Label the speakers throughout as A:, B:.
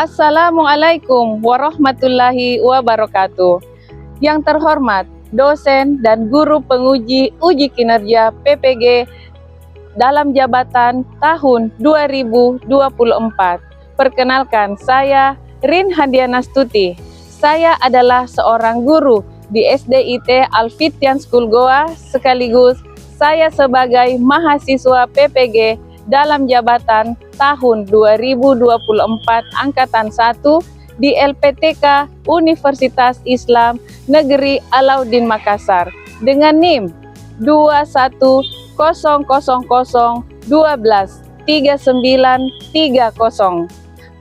A: Assalamualaikum warahmatullahi wabarakatuh. Yang terhormat, dosen dan guru penguji uji kinerja PPG dalam jabatan tahun 2024. Perkenalkan, saya Rin Handiana Stuti. Saya adalah seorang guru di SDIT Al-Fityan School Goa, sekaligus saya sebagai mahasiswa PPG dalam jabatan tahun 2024 Angkatan 1 di LPTK Universitas Islam Negeri Alauddin Makassar dengan NIM 21000123930.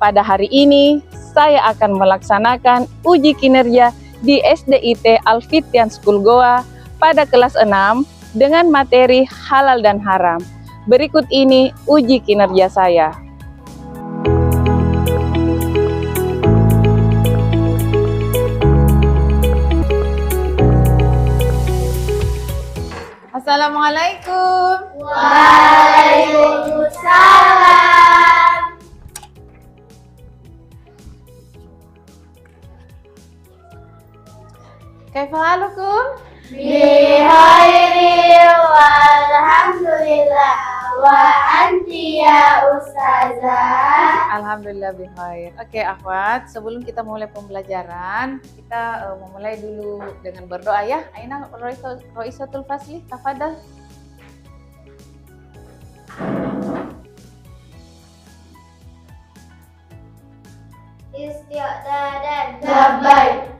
A: Pada hari ini saya akan melaksanakan uji kinerja di SDIT Al-Fityan School Goa pada kelas 6 dengan materi halal dan haram. Berikut ini uji kinerja saya. Assalamualaikum.
B: Waalaikumsalam.
A: Kaifa halukum?
B: Bihairi walhamdulillah wa anti ya ustazah.
A: Alhamdulillah bikhair. Oke, akhwat, sebelum kita mulai pembelajaran, kita memulai dulu dengan berdoa ya. Aina Roisatul Fasli, tafadhal.
B: Istiqdadan labbaik.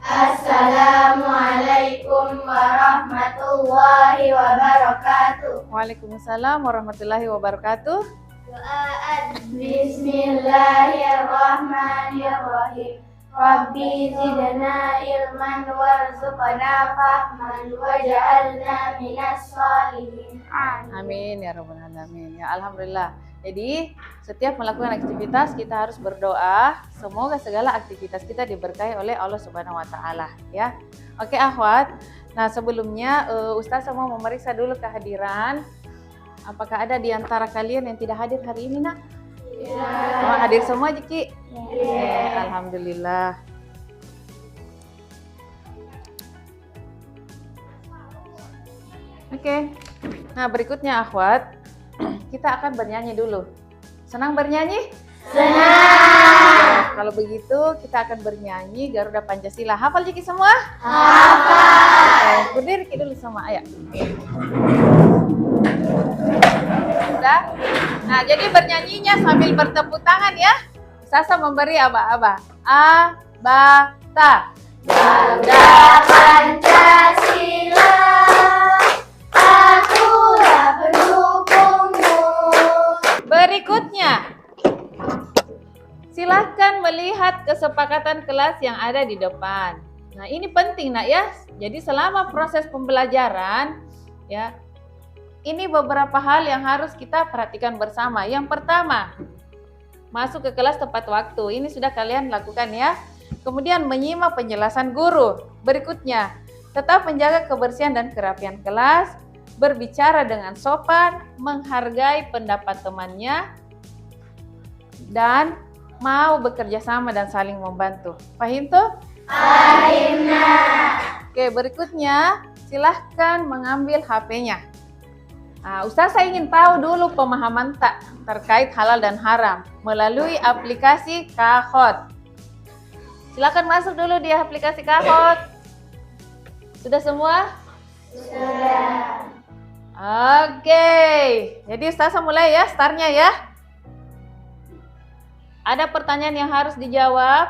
B: Assalamualaikum warahmatullahi wabarakatuh.
A: Waalaikumsalam warahmatullahi wabarakatuh.
B: Doaan. Bismillahirrahmanirrahim. Rabbi zidna ilman warzuqna fahman waj'alna minas sholihin.
A: Amin ya rabbal alamin. Ya alhamdulillah. Jadi setiap melakukan aktivitas kita harus berdoa, semoga segala aktivitas kita diberkahi oleh Allah Subhanahu wa taala ya. Oke akhwat. Nah, sebelumnya Ustazah mau memeriksa dulu kehadiran. Apakah ada di antara kalian yang tidak hadir hari ini, Nak?
B: Ya.
A: Oh, hadir semua, Jiki?
B: Ya.
A: Alhamdulillah. Oke. Nah, berikutnya akhwat, kita akan bernyanyi dulu. Senang bernyanyi?
B: Senang.
A: Kalau begitu kita akan bernyanyi Garuda Pancasila. Hafal Jiki semua?
B: Hafal.
A: Berdiri dulu sama ayah. Sudah? Nah, jadi bernyanyinya sambil bertepuk tangan ya. Sasa memberi aba-aba. A-ba-ta.
B: Garuda Pancasila, akulah pendukungmu.
A: Berikutnya, silahkan melihat kesepakatan kelas yang ada di depan. Nah, ini penting nak ya. Jadi selama proses pembelajaran ya, ini beberapa hal yang harus kita perhatikan bersama. Yang pertama, masuk ke kelas tepat waktu. Ini sudah kalian lakukan ya. Kemudian menyimak penjelasan guru. Berikutnya, tetap menjaga kebersihan dan kerapian kelas, berbicara dengan sopan, menghargai pendapat temannya, dan mau bekerja sama dan saling membantu. Paham tuh?
B: Paham.
A: Oke, berikutnya silahkan mengambil HP-nya. Nah, Ustazah ingin tahu dulu pemahaman terkait halal dan haram melalui aplikasi Kahoot. Silahkan masuk dulu di aplikasi Kahoot. Sudah semua?
B: Sudah.
A: Oke, jadi Ustazah mulai ya, startnya ya. Ada pertanyaan yang harus dijawab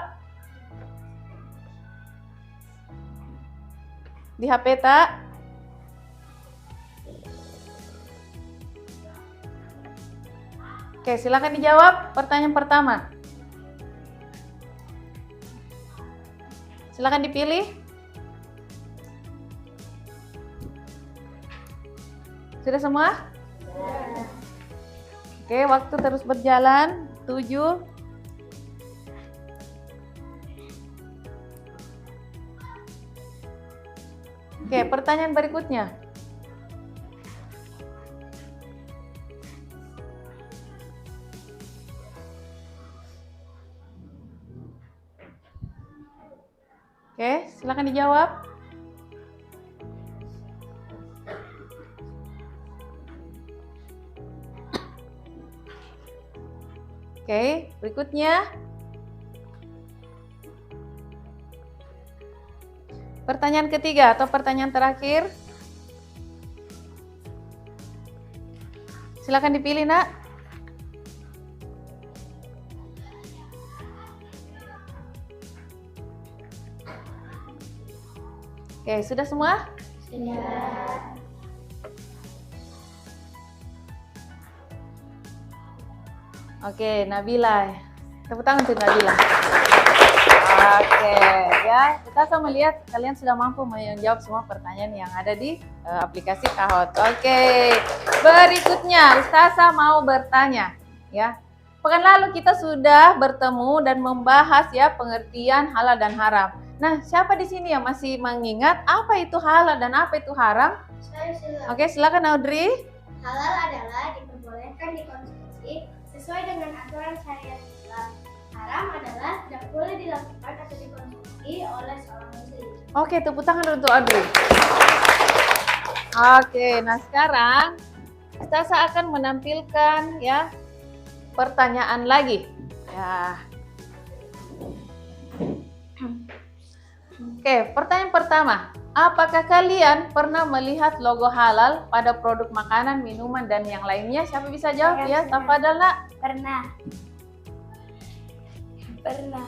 A: di HP tak? Oke, silakan dijawab pertanyaan pertama. Silakan dipilih. Sudah semua? Oke, waktu terus berjalan. 7. Oke, pertanyaan berikutnya. Oke, silakan dijawab. Oke, berikutnya. Pertanyaan ketiga atau pertanyaan terakhir. Silakan dipilih, Nak. Oke, sudah semua?
B: Sudah.
A: Oke, Nabila. Tepuk tangan untuk Nabila. Oke, ya. Kita akan melihat kalian sudah mampu menjawab semua pertanyaan yang ada di aplikasi Kahoot. Oke. Berikutnya, Ustazah mau bertanya, ya. Pekan lalu kita sudah bertemu dan membahas ya pengertian halal dan haram. Nah, siapa di sini yang masih mengingat apa itu halal dan apa itu haram? Oke, silakan Audrey.
B: Halal adalah diperbolehkan dikonsumsi sesuai dengan aturan syariat Islam. Haram adalah tidak boleh dilakukan atau dikonsumsi oleh seorang muslim.
A: Oke, tepuk tangan untuk Audrey. Oke, nah sekarang Ustazah akan menampilkan ya pertanyaan lagi. Ya. Oke, pertanyaan pertama. Apakah kalian pernah melihat logo halal pada produk makanan, minuman, dan yang lainnya? Siapa bisa jawab ya? Tafadhal, Nak.
B: Pernah.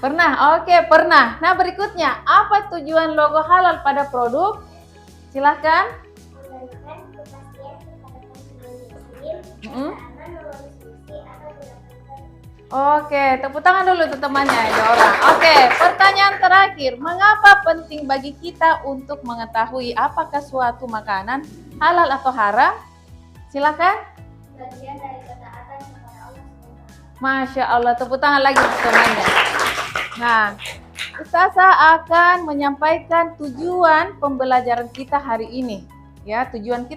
A: Pernah, oke pernah. Nah berikutnya, apa tujuan logo halal pada produk? Silahkan.
B: Memberikan kepastian kepada konsumen muslim aman mengonsumsi atau tidak.
A: Oke, tepuk tangan dulu untuk temannya, ada orang. Oke, pertanyaan terakhir. Mengapa penting bagi kita untuk mengetahui apakah suatu makanan halal atau haram? Silakan.
B: Bagian dari ketaatan kepada Allah SWT.
A: Masya Allah, tepuk tangan lagi untuk temannya. Nah, Ustazah akan menyampaikan tujuan pembelajaran kita hari ini. Ya, tujuan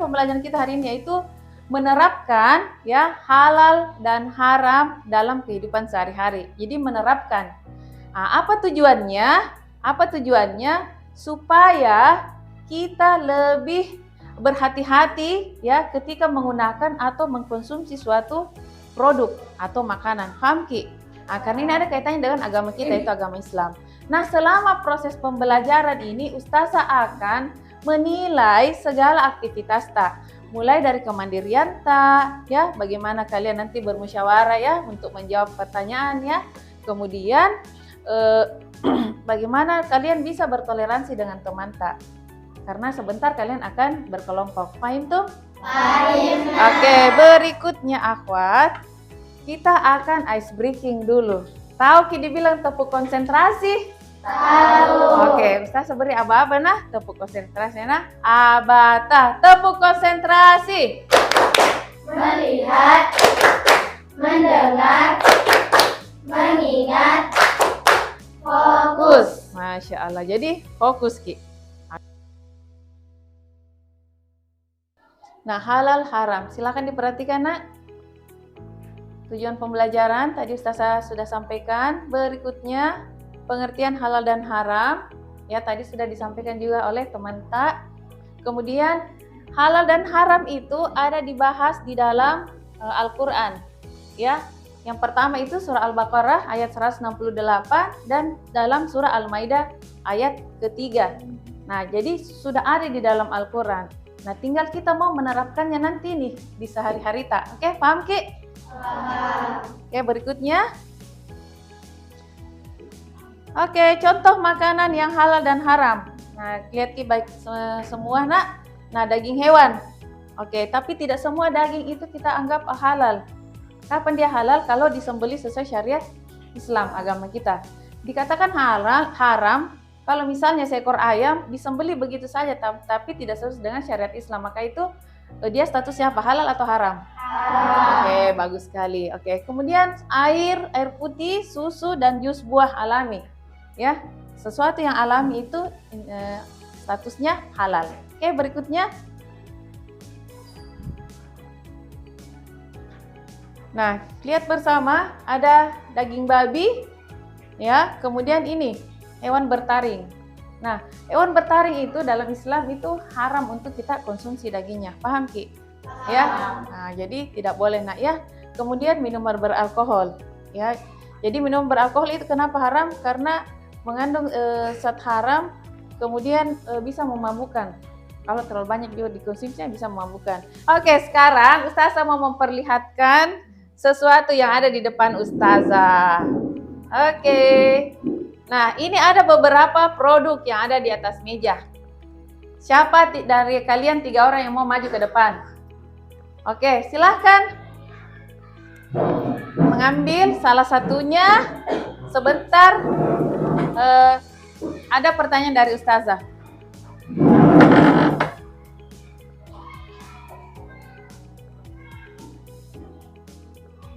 A: pembelajaran kita hari ini yaitu menerapkan ya halal dan haram dalam kehidupan sehari-hari. Jadi menerapkan. Nah, apa tujuannya? Apa tujuannya? Supaya kita lebih berhati-hati ya ketika menggunakan atau mengkonsumsi suatu produk atau makanan. Paham Ki? Karena ini ada kaitannya dengan agama kita, yaitu agama Islam. Nah, selama proses pembelajaran ini Ustazah akan menilai segala aktivitas tak. Mulai dari kemandirian tak, ya, bagaimana kalian nanti bermusyawarah ya untuk menjawab pertanyaan ya. Kemudian bagaimana kalian bisa bertoleransi dengan teman tak. Karena sebentar kalian akan berkelompok. Paham tuh?
B: Paham.
A: Oke, berikutnya akhwat, kita akan ice breaking dulu. Tahu Ki dibilang tepuk konsentrasi?
B: Tahu.
A: Oke, Ustaz beri aba-aba nah, tepuk konsentrasi nah. Abata, tepuk konsentrasi.
B: Melihat, mendengar, mengingat, fokus.
A: Masya Allah, jadi fokus Ki. Nah, halal haram, silakan diperhatikan nak. Tujuan pembelajaran tadi Ustazah sudah sampaikan. Berikutnya pengertian halal dan haram, ya tadi sudah disampaikan juga oleh teman tak. Kemudian halal dan haram itu ada dibahas di dalam Al-Quran, ya. Yang pertama itu surah Al-Baqarah ayat 168 dan dalam surah Al-Maidah ayat ketiga. Nah, jadi sudah ada di dalam Al-Quran. Nah, tinggal kita mau menerapkannya nanti nih di sehari-hari tak. Oke, paham Ki?
B: Paham.
A: Oke, berikutnya. Oke, contoh makanan yang halal dan haram. Nah, lihat Ki baik semua nak. Nah, daging hewan. Oke, tapi tidak semua daging itu kita anggap halal. Kapan dia halal? Kalau disembelih sesuai syariat Islam, agama kita. Dikatakan haram kalau misalnya seekor ayam disembelih begitu saja tapi tidak sesuai dengan syariat Islam, maka itu dia statusnya apa? Halal atau haram? Oke, bagus sekali. Oke, kemudian air putih, susu dan jus buah alami. Ya, sesuatu yang alami itu statusnya halal. Oke, berikutnya. Nah, lihat bersama ada daging babi, ya. Kemudian ini hewan bertaring. Nah, hewan bertaring itu dalam Islam itu haram untuk kita konsumsi dagingnya. Paham Ki? Ya. Nah, jadi tidak boleh nak ya. Kemudian minuman beralkohol ya. Jadi minuman beralkohol itu kenapa haram? Karena mengandung zat haram, kemudian bisa memabukkan. Kalau terlalu banyak juga dikonsumsinya bisa memabukkan. Oke, sekarang Ustazah mau memperlihatkan sesuatu yang ada di depan Ustazah. Oke. Nah, ini ada beberapa produk yang ada di atas meja. Siapa dari kalian 3 orang yang mau maju ke depan? Oke, silahkan mengambil salah satunya. Sebentar, ada pertanyaan dari Ustazah.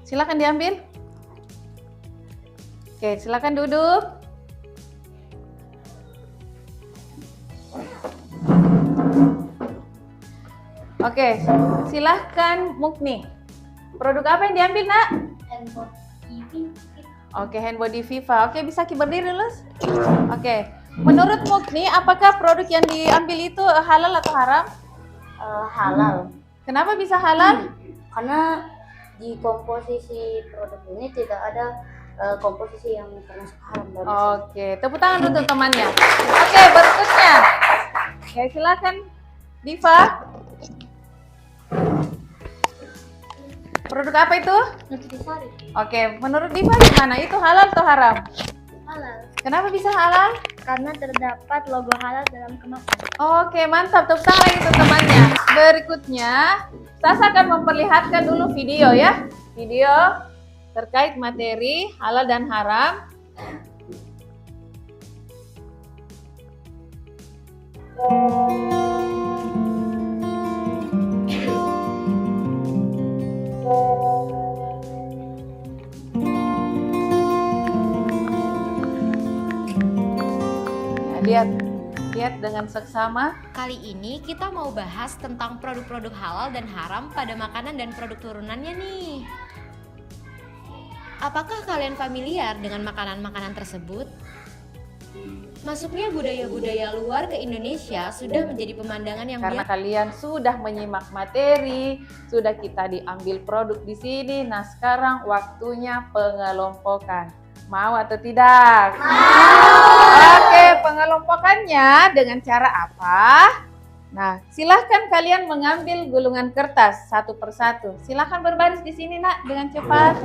A: Silahkan diambil. Oke, silahkan duduk. Oke, silahkan Mukni. Produk apa yang diambil, nak?
B: Handbody Viva.
A: Oke, Handbody Viva. Oke, bisa Ki berdiri dulu? Oke, menurut Mukni, apakah produk yang diambil itu halal atau haram?
C: Halal.
A: Kenapa bisa halal?
C: Karena di komposisi produk ini tidak ada komposisi yang termasuk haram.
A: Oke, tepuk tangan untuk temannya. Oke, berikutnya. Oke, silakan Diva. Produk apa itu?
B: Nutrisari.
A: Oke, menurut Diva gimana? Itu halal atau haram?
B: Halal.
A: Kenapa bisa halal?
B: Karena terdapat logo halal dalam kemasan.
A: Oke, mantap. Tepuk tangan lagi untuk temannya. Berikutnya, Sasa akan memperlihatkan dulu video ya. Video terkait materi halal dan haram. Ya, lihat dengan seksama.
D: Kali ini kita mau bahas tentang produk-produk halal dan haram pada makanan dan produk turunannya nih. Apakah kalian familiar dengan makanan-makanan tersebut? Masuknya budaya-budaya luar ke Indonesia sudah menjadi pemandangan yang
A: Karena
D: biasa.
A: kalian sudah menyimak materi, sudah kita diambil produk di sini. Nah, sekarang waktunya pengelompokan. Mau atau tidak? Mau. Oke, pengelompokannya dengan cara apa? Nah, silahkan kalian mengambil gulungan kertas satu persatu. Silahkan berbaris di sini, nak, dengan cepat.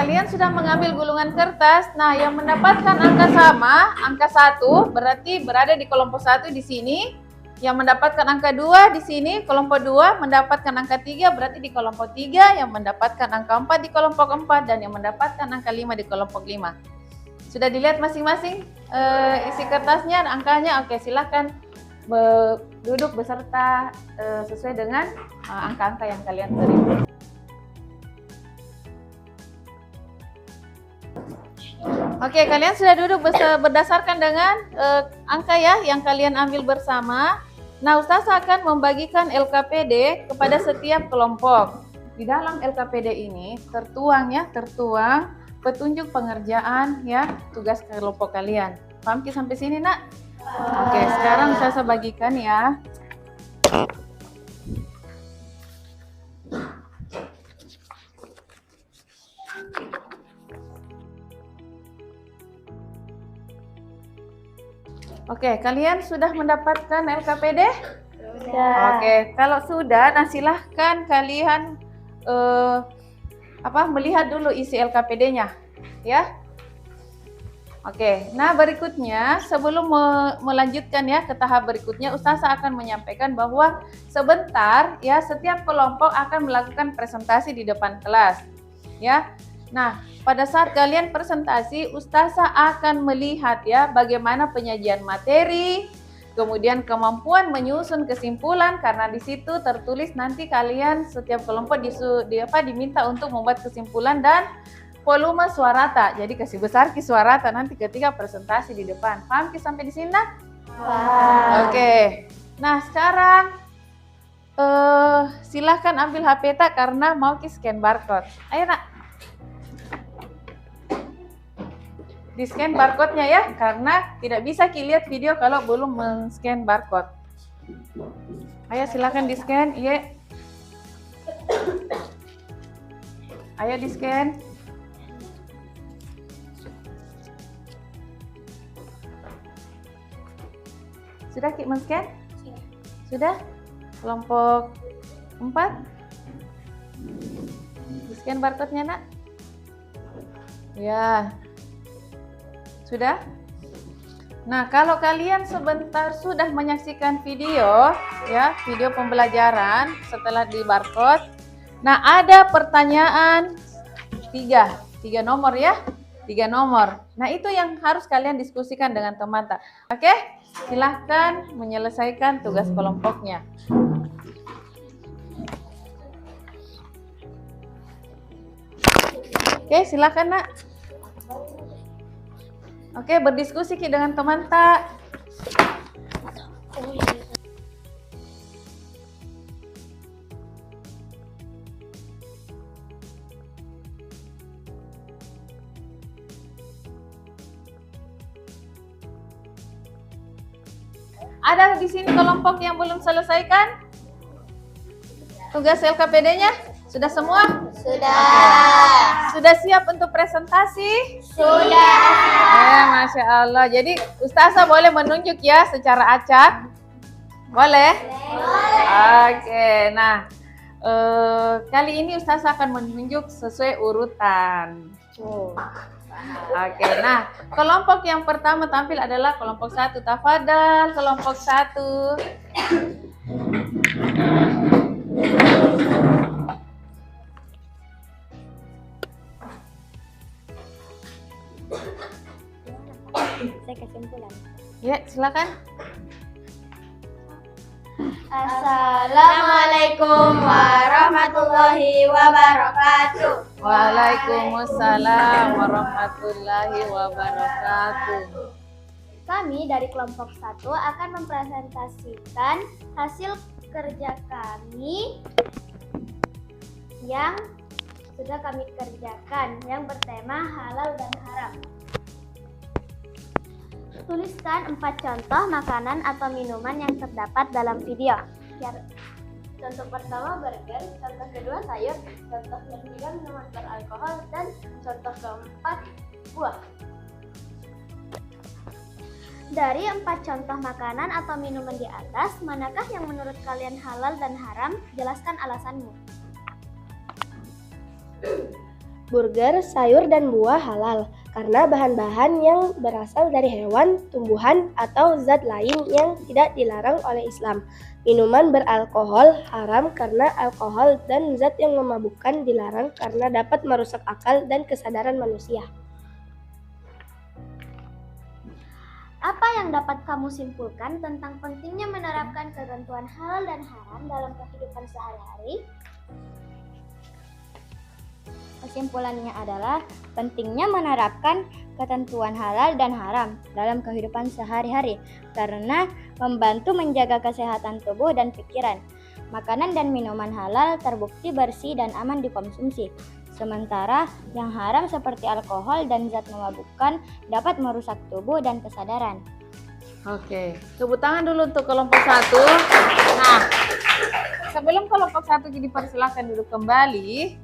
A: Kalian sudah mengambil gulungan kertas. Nah, yang mendapatkan angka sama, angka 1 berarti berada di kelompok 1 di sini. Yang mendapatkan angka 2 di sini, kelompok 2, mendapatkan angka 3 berarti di kelompok 3, yang mendapatkan angka 4 di kelompok 4, dan yang mendapatkan angka 5 di kelompok 5. Sudah dilihat masing-masing isi kertasnya, angkanya? Oke, silahkan duduk beserta sesuai dengan angka-angka yang kalian terima. Oke, kalian sudah duduk berdasarkan dengan angka ya yang kalian ambil bersama. Nah, Ustazah akan membagikan LKPD kepada setiap kelompok. Di dalam LKPD ini tertuang petunjuk pengerjaan ya tugas kelompok kalian. Paham Ki sampai sini, nak? Oke, sekarang Ustazah bagikan ya. Oke, kalian sudah mendapatkan LKPD?
B: Sudah.
A: Oke, kalau sudah, nah silahkan kalian melihat dulu isi LKPD-nya, ya. Oke, nah berikutnya sebelum melanjutkan ya ke tahap berikutnya, Ustazah akan menyampaikan bahwa sebentar ya setiap kelompok akan melakukan presentasi di depan kelas, ya. Nah, pada saat kalian presentasi, Ustazah akan melihat ya bagaimana penyajian materi, kemudian kemampuan menyusun kesimpulan, karena di situ tertulis nanti kalian setiap kelompok diminta untuk membuat kesimpulan, dan volume suarata. Jadi kasih besar Ki suarata nanti ketika presentasi di depan. Paham Ki sampai di sini?
B: Wow.
A: Oke. Nah, sekarang silahkan ambil HP tak karena mau ki scan barcode. Ayo nak. Di scan barcode-nya ya, karena tidak bisa ki lihat video kalau belum men-scan barcode. Ayo silahkan di scan, iya. Ayo di scan. Sudah ki men-scan? Sudah? Kelompok 4? Di scan barcode-nya nak? Ya. Sudah? Nah, kalau kalian sebentar sudah menyaksikan video, ya, video pembelajaran setelah di barcode. Nah, ada pertanyaan 3 nomor ya, 3 nomor. Nah, itu yang harus kalian diskusikan dengan teman. Oke? Silahkan menyelesaikan tugas kelompoknya. Oke, silakan nak. Oke, berdiskusi ki dengan teman tak. Ada di sini kelompok yang belum selesaikan? Tugas LKPD-nya? Sudah semua?
C: Sudah.
A: Sudah siap untuk presentasi?
C: Sudah.
A: Masya Allah. Jadi Ustazah boleh menunjuk ya secara acak? Boleh? Oke. Nah, kali ini Ustazah akan menunjuk sesuai urutan. Oke. Nah, kelompok yang pertama tampil adalah kelompok 1. Tafadhal, kelompok 1.
C: Saya kesimpulan.
A: Ya, silakan.
C: Assalamualaikum warahmatullahi wabarakatuh.
A: Waalaikumsalam warahmatullahi wabarakatuh.
B: Kami dari kelompok 1 akan mempresentasikan hasil kerja kami yang sudah kami kerjakan yang bertema halal dan haram. Tuliskan 4 contoh makanan atau minuman yang terdapat dalam video. Contoh pertama burger, contoh kedua sayur, contoh ketiga minuman beralkohol, dan contoh keempat buah. Dari 4 contoh makanan atau minuman di atas, manakah yang menurut kalian halal dan haram? Jelaskan alasanmu.
E: Burger, sayur, dan buah halal karena bahan-bahan yang berasal dari hewan, tumbuhan, atau zat lain yang tidak dilarang oleh Islam. Minuman beralkohol haram karena alkohol dan zat yang memabukkan dilarang karena dapat merusak akal dan kesadaran manusia.
B: Apa yang dapat kamu simpulkan tentang pentingnya menerapkan ketentuan halal dan haram dalam kehidupan sehari-hari?
C: Kesimpulannya adalah pentingnya menerapkan ketentuan halal dan haram dalam kehidupan sehari-hari karena membantu menjaga kesehatan tubuh dan pikiran. Makanan dan minuman halal terbukti bersih dan aman dikonsumsi. Sementara yang haram seperti alkohol dan zat memabukkan dapat merusak tubuh dan kesadaran.
A: Oke, tepuk tangan dulu untuk kelompok 1. Nah, sebelum kelompok 1 dipersilakan duduk kembali,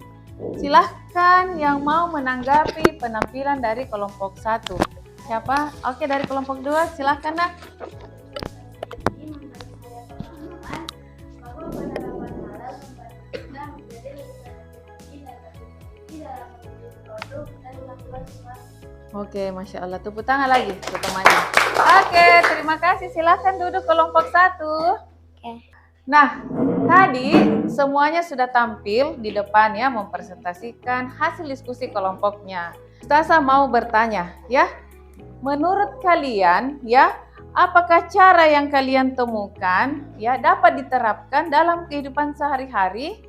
A: silahkan yang mau menanggapi penampilan dari kelompok 1. Siapa? Oke, dari kelompok 2 silahkan nak. Oke, Masya Allah. Tepuk tangan lagi untuk temannya. Oke, terima kasih. Silahkan duduk kelompok 1.
C: Oke.
A: Nah, tadi semuanya sudah tampil di depan ya, mempresentasikan hasil diskusi kelompoknya. Ustazah mau bertanya ya, menurut kalian ya, apakah cara yang kalian temukan ya dapat diterapkan dalam kehidupan sehari-hari?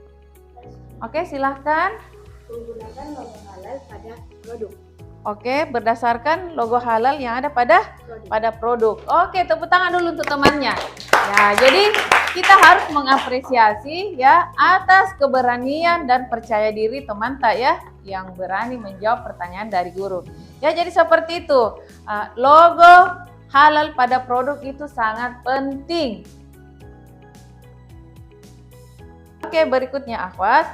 A: Oke, silahkan.
E: Menggunakan logo halal pada produk.
A: Oke, berdasarkan logo halal yang ada pada produk. Oke, tepuk tangan dulu untuk temannya. Ya, jadi kita harus mengapresiasi ya atas keberanian dan percaya diri teman tak ya yang berani menjawab pertanyaan dari guru. Ya, jadi seperti itu. Logo halal pada produk itu sangat penting. Oke, berikutnya akhwat.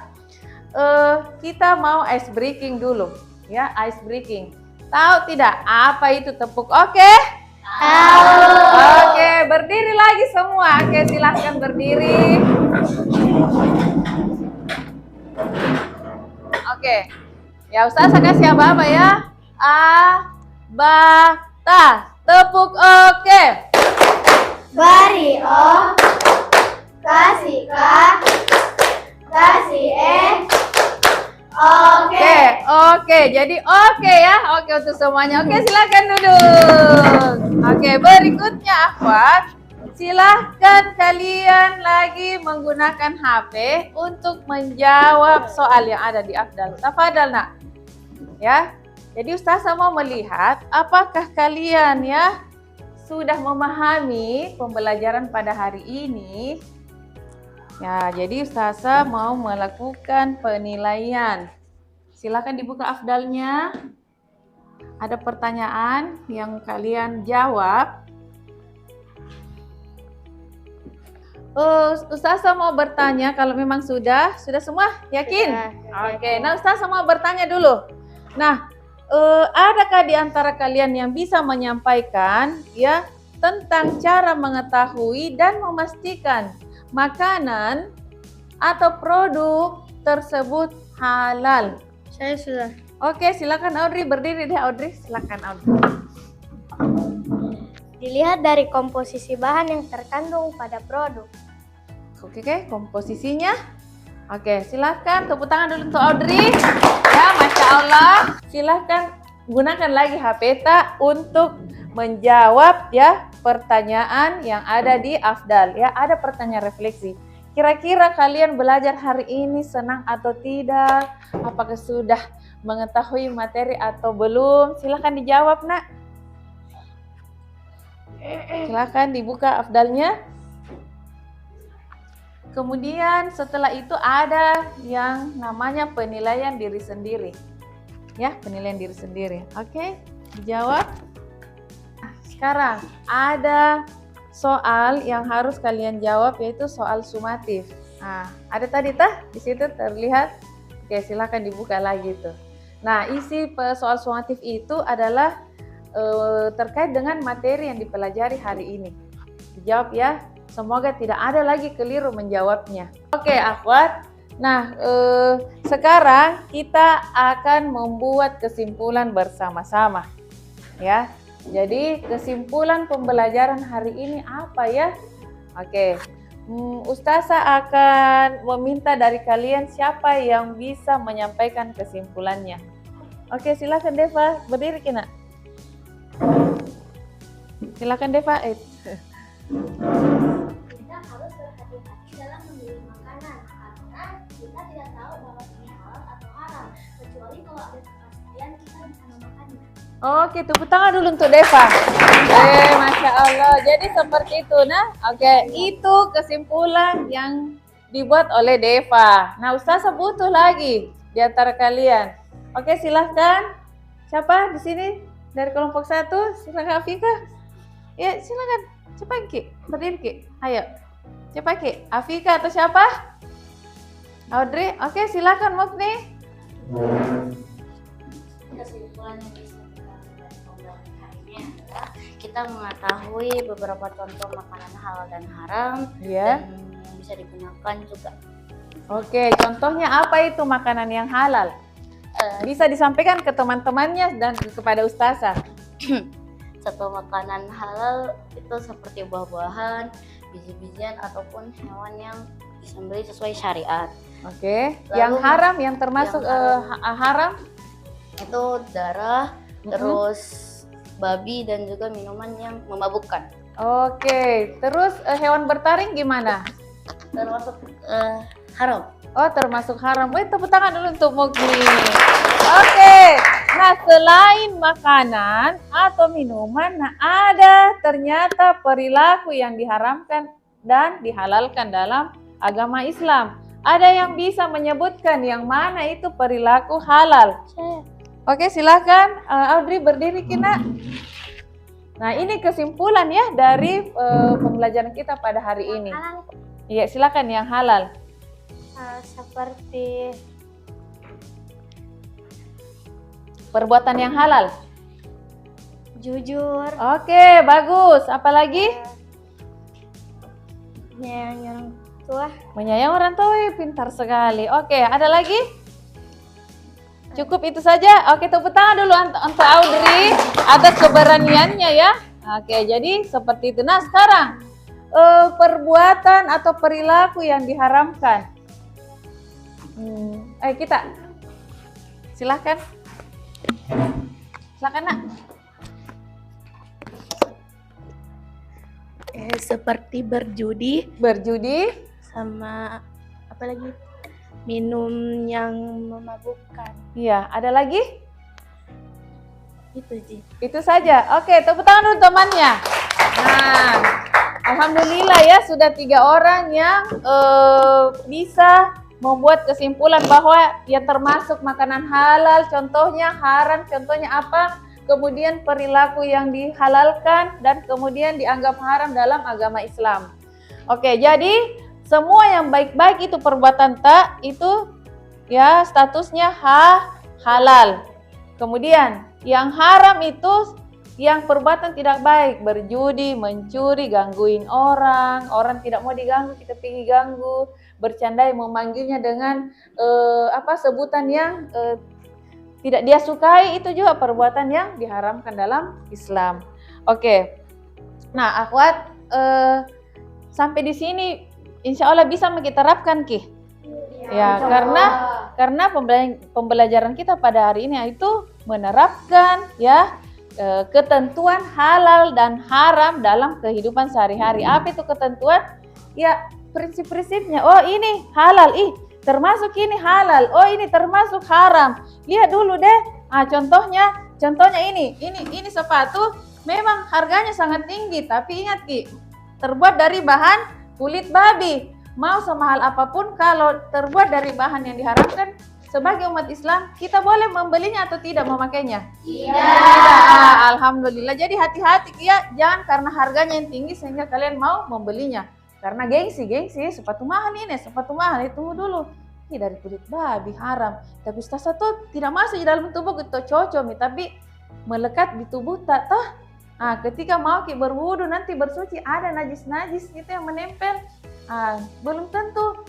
A: Kita mau ice breaking dulu. Ya, ice breaking. Tahu tidak apa itu tepuk? Oke? Tahu. Oke, berdiri lagi semua. Oke, silahkan berdiri. Oke. Ya, Ustazah kasih apa-apa ya? Ta. Tepuk oke.
B: Bari O, kasih K, kasih E.
A: Oke, jadi oke ya. Oke untuk semuanya. Oke, silakan duduk. Oke, berikutnya akhwat, silahkan kalian lagi menggunakan HP untuk menjawab soal yang ada di Afdal. Tafadhal nak. Ya. Jadi Ustazah mau melihat apakah kalian ya sudah memahami pembelajaran pada hari ini. Ya, jadi Ustazah mau melakukan penilaian. Silakan dibuka Afdalnya. Ada pertanyaan yang kalian jawab. Ustazah mau bertanya kalau memang sudah semua? Yakin? Oke, nah Ustazah mau bertanya dulu. Nah, adakah di antara kalian yang bisa menyampaikan ya tentang cara mengetahui dan memastikan makanan atau produk tersebut halal?
C: Saya sudah.
A: Oke, silakan Audrey, berdiri deh Audrey, silakan Audrey.
E: Dilihat dari komposisi bahan yang terkandung pada produk.
A: Oke, komposisinya. Oke, silakan tepuk tangan dulu untuk Audrey. Ya, Masya Allah. Silakan gunakan lagi HP Tak untuk menjawab ya pertanyaan yang ada di Afdal. Ya, ada pertanyaan refleksi. Kira-kira kalian belajar hari ini senang atau tidak? Apakah sudah mengetahui materi atau belum? Silakan dijawab, Nak. Silakan dibuka Afdalnya. Kemudian setelah itu ada yang namanya penilaian diri sendiri. Ya, penilaian diri sendiri. Oke, dijawab. Sekarang ada soal yang harus kalian jawab yaitu soal sumatif. Nah, ada tadi di situ terlihat. Oke, silakan dibuka lagi tuh. Nah, isi soal sumatif itu adalah terkait dengan materi yang dipelajari hari ini. Dijawab ya. Semoga tidak ada lagi keliru menjawabnya. Oke, akhwat. Nah, sekarang kita akan membuat kesimpulan bersama-sama. Ya. Jadi kesimpulan pembelajaran hari ini apa ya? Oke, Ustazah akan meminta dari kalian siapa yang bisa menyampaikan kesimpulannya. Oke, silakan Deva, berdiri kena. Silakan Deva.
B: Kita harus berhati-hati dalam memilih makanan karena kita tidak tahu bahwa ini halal atau haram. Kecuali kalau ada kepastian kita bisa memakannya.
A: Oke, tepuk tangan dulu untuk Deva. Masya Allah. Jadi seperti itu, nah. Oke, itu kesimpulan yang dibuat oleh Deva. Nah, Ustazah butuh lagi di antara kalian. Oke, silahkan. Siapa di sini dari kelompok 1? Silakan Afika. Ya, silakan. Cepat Ki, berdiri Ki. Ayo. Cepat Ki. Afika atau siapa? Audrey. Oke, silakan Mufni.
C: Kesimpulan yang bisa kita ambil dari pembelajaran hari ini adalah kita mengetahui beberapa contoh makanan halal dan haram
A: Ya.
C: dan yang bisa digunakan juga.
A: Oke, contohnya apa itu makanan yang halal? Bisa disampaikan ke teman-temannya dan kepada Ustazah.
C: Satu makanan halal itu seperti buah-buahan, biji-bijian ataupun hewan yang disembelih sesuai syariat.
A: Oke,
C: Lalu,
A: yang haram, yang termasuk haram?
C: Itu darah, terus babi dan juga minuman yang memabukkan.
A: Oke, terus hewan bertaring gimana?
C: Termasuk haram.
A: Oh, termasuk haram. Tepuk tangan dulu untuk Mugni. Oke, nah selain makanan atau minuman, nah ada ternyata perilaku yang diharamkan dan dihalalkan dalam agama Islam. Ada yang bisa menyebutkan yang mana itu perilaku halal?
E: Saya.
A: Oke, silakan Audrey berdiri Kina. Nah, ini kesimpulan ya dari pembelajaran kita pada hari ini.
B: Halal.
A: Iya, silakan yang halal.
E: Seperti
A: Perbuatan yang halal.
E: jujur,
A: Oke, bagus. Apalagi?
E: menyayangi orang tua,
A: Menyayangi orang tua, pintar sekali. Oke, ada lagi? Cukup itu saja? Oke, tepuk tangan dulu untuk Audrey atas keberaniannya ya. Oke, jadi seperti itu. Nah, sekarang perbuatan atau perilaku yang diharamkan. Kita. Silahkan. Silakan, Nak.
E: seperti berjudi, sama apa lagi? Minum yang memabukkan.
A: Iya, ada lagi?
E: Itu Ji.
A: Itu saja. Oke, tepuk tangan untuk temannya. Nah, alhamdulillah ya sudah 3 orang yang bisa membuat kesimpulan bahwa ya termasuk makanan halal, contohnya haram, contohnya apa, kemudian perilaku yang dihalalkan dan kemudian dianggap haram dalam agama Islam. Oke, jadi semua yang baik-baik itu perbuatan tak itu ya statusnya halal. Kemudian yang haram itu yang perbuatan tidak baik, berjudi, mencuri, gangguin orang tidak mau diganggu, kita pergi ganggu, bercandai, memanggilnya dengan sebutan yang tidak dia sukai, itu juga perbuatan yang diharamkan dalam Islam. Oke. Nah, akhwat sampai di sini insya Allah bisa kita terapkan Ki. Ya, karena pembelajaran kita pada hari ini itu menerapkan ya ketentuan halal dan haram dalam kehidupan sehari-hari. Apa itu ketentuan? Ya, prinsip-prinsipnya. Oh, ini halal, termasuk ini halal. Oh, ini termasuk haram. Lihat dulu deh. Contohnya ini sepatu memang harganya sangat tinggi, tapi ingat Ki, terbuat dari bahan kulit babi. Mau semahal apapun, kalau terbuat dari bahan yang diharamkan, sebagai umat Islam kita boleh membelinya atau tidak memakainya? Tidak. Alhamdulillah. Jadi hati-hati ya, jangan karena harganya yang tinggi sehingga kalian mau membelinya. Karena gengsi, sepatu mahal itu dulu. Ini dari kulit babi haram. Tapi ustazah tuh tidak masuk di dalam tubuh gitu cocok, tapi melekat di tubuh tak toh. Ketika mau berwudu nanti bersuci ada najis-najis gitu yang menempel. Belum tentu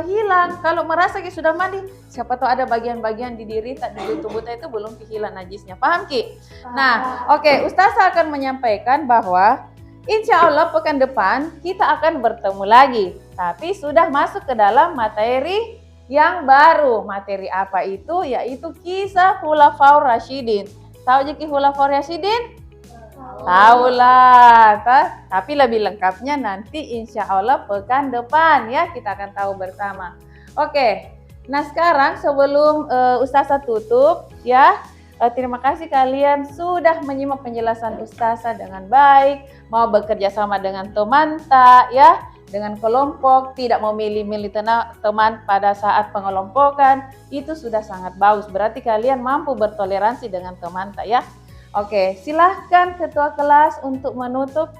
A: hilang. Kalau merasa sudah mandi, siapa tahu ada bagian-bagian di diri tak di tubuh itu belum hilang najisnya. Paham Ki? Nah, oke, ustazah akan menyampaikan bahwa insya Allah pekan depan kita akan bertemu lagi. Tapi sudah masuk ke dalam materi yang baru. Materi apa itu? Yaitu kisah Khulafaur Rasyidin. Tahu Ki Khulafaur Rasyidin? Tahu lah, tapi lebih lengkapnya nanti insya Allah pekan depan ya kita akan tahu bersama. Oke, nah sekarang sebelum ustazah tutup ya, terima kasih kalian sudah menyimak penjelasan ustazah dengan baik, mau bekerja sama dengan teman tak ya, dengan kelompok, tidak memilih-milih teman pada saat pengelompokan, itu sudah sangat bagus. Berarti kalian mampu bertoleransi dengan teman tak ya. Oke, silahkan ketua kelas untuk menutup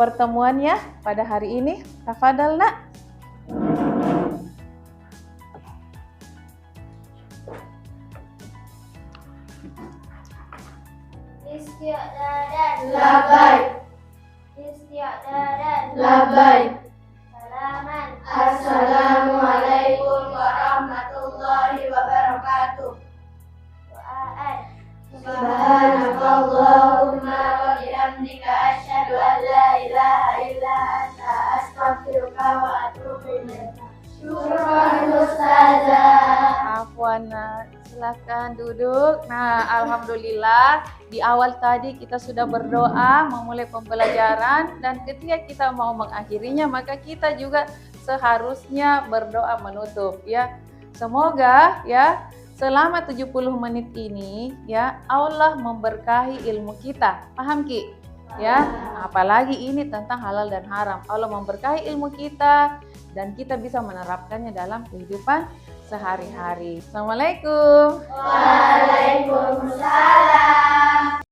A: pertemuannya pada hari ini. Tafadhal Nak.
B: Istiadadan labbaik. Istiadadan labbaik. Salaman. Assalamualaikum warahmatullahi wabarakatuh. Doaan. Subhanakallahumma wa bihamdika asyhadu an la ilaha illa anta astaghfiruka wa atubu ilaik. Syukran ustazah.
A: Afwan, silakan duduk. Nah, alhamdulillah di awal tadi kita sudah berdoa memulai pembelajaran dan ketika kita mau mengakhirinya maka kita juga seharusnya berdoa menutup ya. Semoga ya selama 70 menit ini ya Allah memberkahi ilmu kita. Paham Ki? Ya, apalagi ini tentang halal dan haram. Allah memberkahi ilmu kita dan kita bisa menerapkannya dalam kehidupan sehari-hari. Assalamualaikum.
E: Waalaikumsalam.